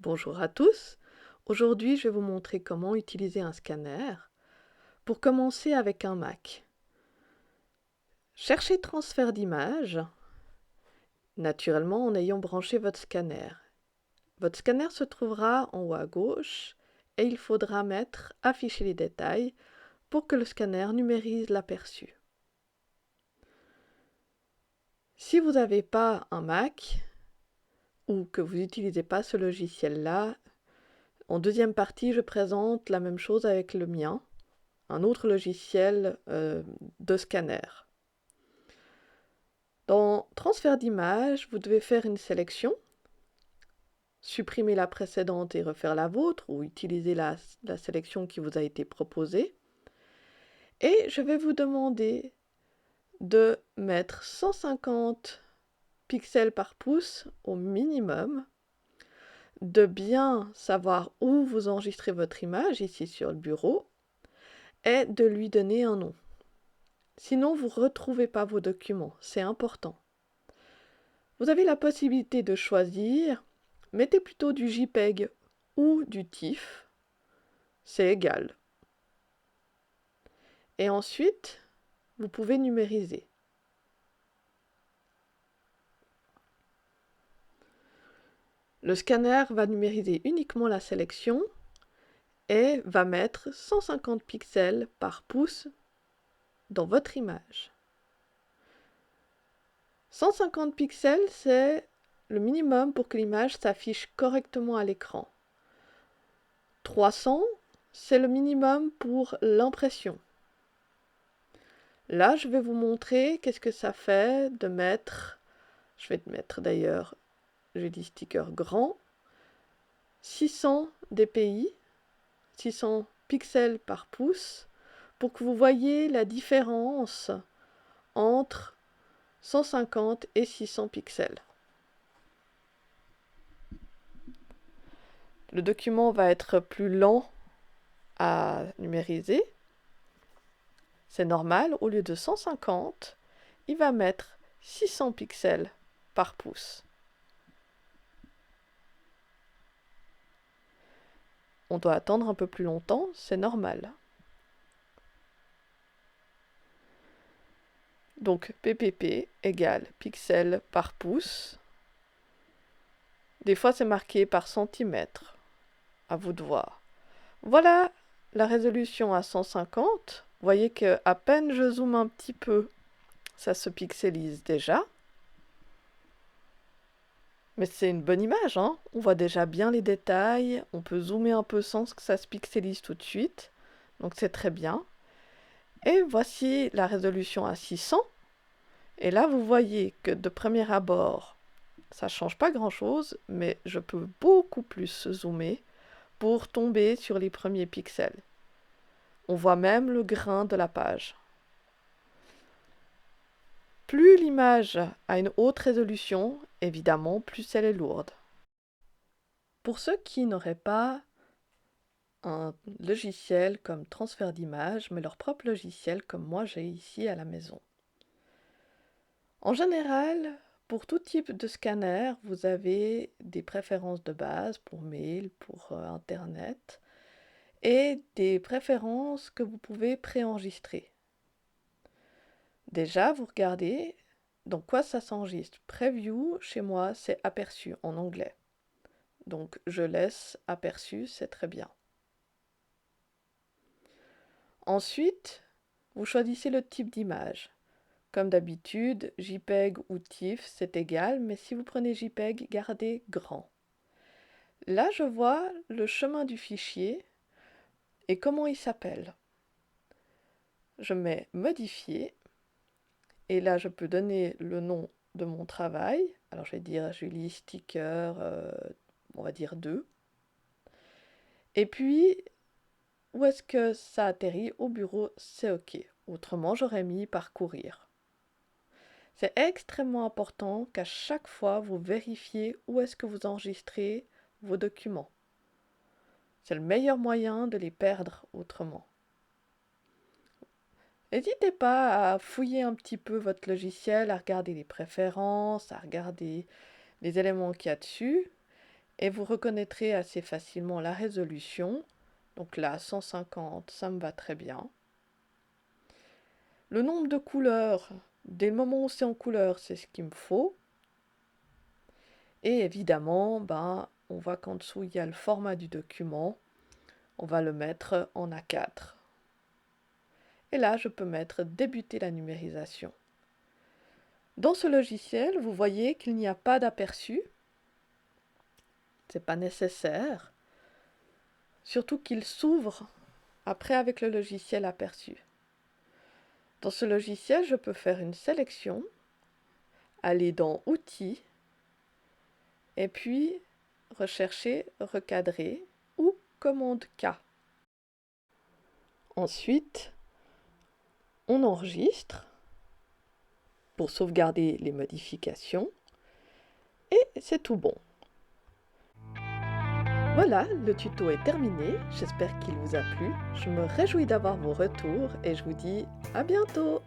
Bonjour à tous. Aujourd'hui, je vais vous montrer comment utiliser un scanner. Pour commencer avec un Mac. Cherchez transfert d'image, naturellement en ayant branché votre scanner. Votre scanner se trouvera en haut à gauche et il faudra mettre afficher les détails pour que le scanner numérise l'aperçu. Si vous n'avez pas un Mac ou que vous n'utilisez pas ce logiciel-là, en deuxième partie, je présente la même chose avec le mien, un autre logiciel de scanner. Dans transfert d'image, vous devez faire une sélection, supprimer la précédente et refaire la vôtre, ou utiliser la sélection qui vous a été proposée. Et je vais vous demander de mettre 150 pixels par pouce au minimum, de bien savoir où vous enregistrez votre image, ici sur le bureau, et de lui donner un nom. Sinon, vous ne retrouvez pas vos documents, c'est important. Vous avez la possibilité de choisir, mettez plutôt du JPEG ou du TIFF, c'est égal. Et ensuite, vous pouvez numériser. Le scanner va numériser uniquement la sélection et va mettre 150 pixels par pouce dans votre image. 150 pixels, c'est le minimum pour que l'image s'affiche correctement à l'écran. 300, c'est le minimum pour l'impression. Là, je vais vous montrer qu'est-ce que ça fait de mettre, je vais mettre d'ailleurs, j'ai dit sticker grand, 600 dpi, 600 pixels par pouce, pour que vous voyez la différence entre 150 et 600 pixels. Le document va être plus lent à numériser. C'est normal, au lieu de 150, il va mettre 600 pixels par pouce. On doit attendre un peu plus longtemps, c'est normal. Donc ppp égale pixels par pouce. Des fois c'est marqué par centimètre. À vous de voir. Voilà la résolution à 150. Vous voyez que à peine je zoome un petit peu, ça se pixelise déjà. Mais c'est une bonne image, hein? On voit déjà bien les détails. On peut zoomer un peu sans que ça se pixelise tout de suite. Donc c'est très bien. Et voici la résolution à 600. Et là, vous voyez que de premier abord, ça ne change pas grand-chose, mais je peux beaucoup plus zoomer pour tomber sur les premiers pixels. On voit même le grain de la page. Plus l'image a une haute résolution, évidemment, plus elle est lourde. Pour ceux qui n'auraient pas un logiciel comme transfert d'image, mais leur propre logiciel comme moi j'ai ici à la maison. En général, pour tout type de scanner, vous avez des préférences de base pour mail, pour Internet, et des préférences que vous pouvez préenregistrer. Déjà, vous regardez dans quoi ça s'enregistre. Preview, chez moi, c'est aperçu en anglais. Donc, je laisse aperçu, c'est très bien. Ensuite, vous choisissez le type d'image. Comme d'habitude, JPEG ou TIFF, c'est égal, mais si vous prenez JPEG, gardez grand. Là, je vois le chemin du fichier et comment il s'appelle. Je mets modifier et là, je peux donner le nom de mon travail. Alors, je vais dire Julie Sticker, on va dire 2. Et puis, où est-ce que ça atterrit? Au bureau, c'est OK. Autrement, j'aurais mis parcourir. C'est extrêmement important qu'à chaque fois, vous vérifiez où est-ce que vous enregistrez vos documents. C'est le meilleur moyen de les perdre autrement. N'hésitez pas à fouiller un petit peu votre logiciel, à regarder les préférences, à regarder les éléments qu'il y a dessus. et vous reconnaîtrez assez facilement la résolution. Donc là, 150, ça me va très bien. Le nombre de couleurs, dès le moment où c'est en couleur, c'est ce qu'il me faut. Et évidemment, on voit qu'en dessous, il y a le format du document. On va le mettre en A4. Et là, je peux mettre débuter la numérisation. Dans ce logiciel, vous voyez qu'il n'y a pas d'aperçu. Ce n'est pas nécessaire. Surtout qu'il s'ouvre après avec le logiciel aperçu. Dans ce logiciel, je peux faire une sélection, aller dans Outils, et puis rechercher Recadrer ou Commande K. Ensuite, on enregistre pour sauvegarder les modifications et c'est tout bon. Voilà, le tuto est terminé, j'espère qu'il vous a plu. Je me réjouis d'avoir vos retours et je vous dis à bientôt!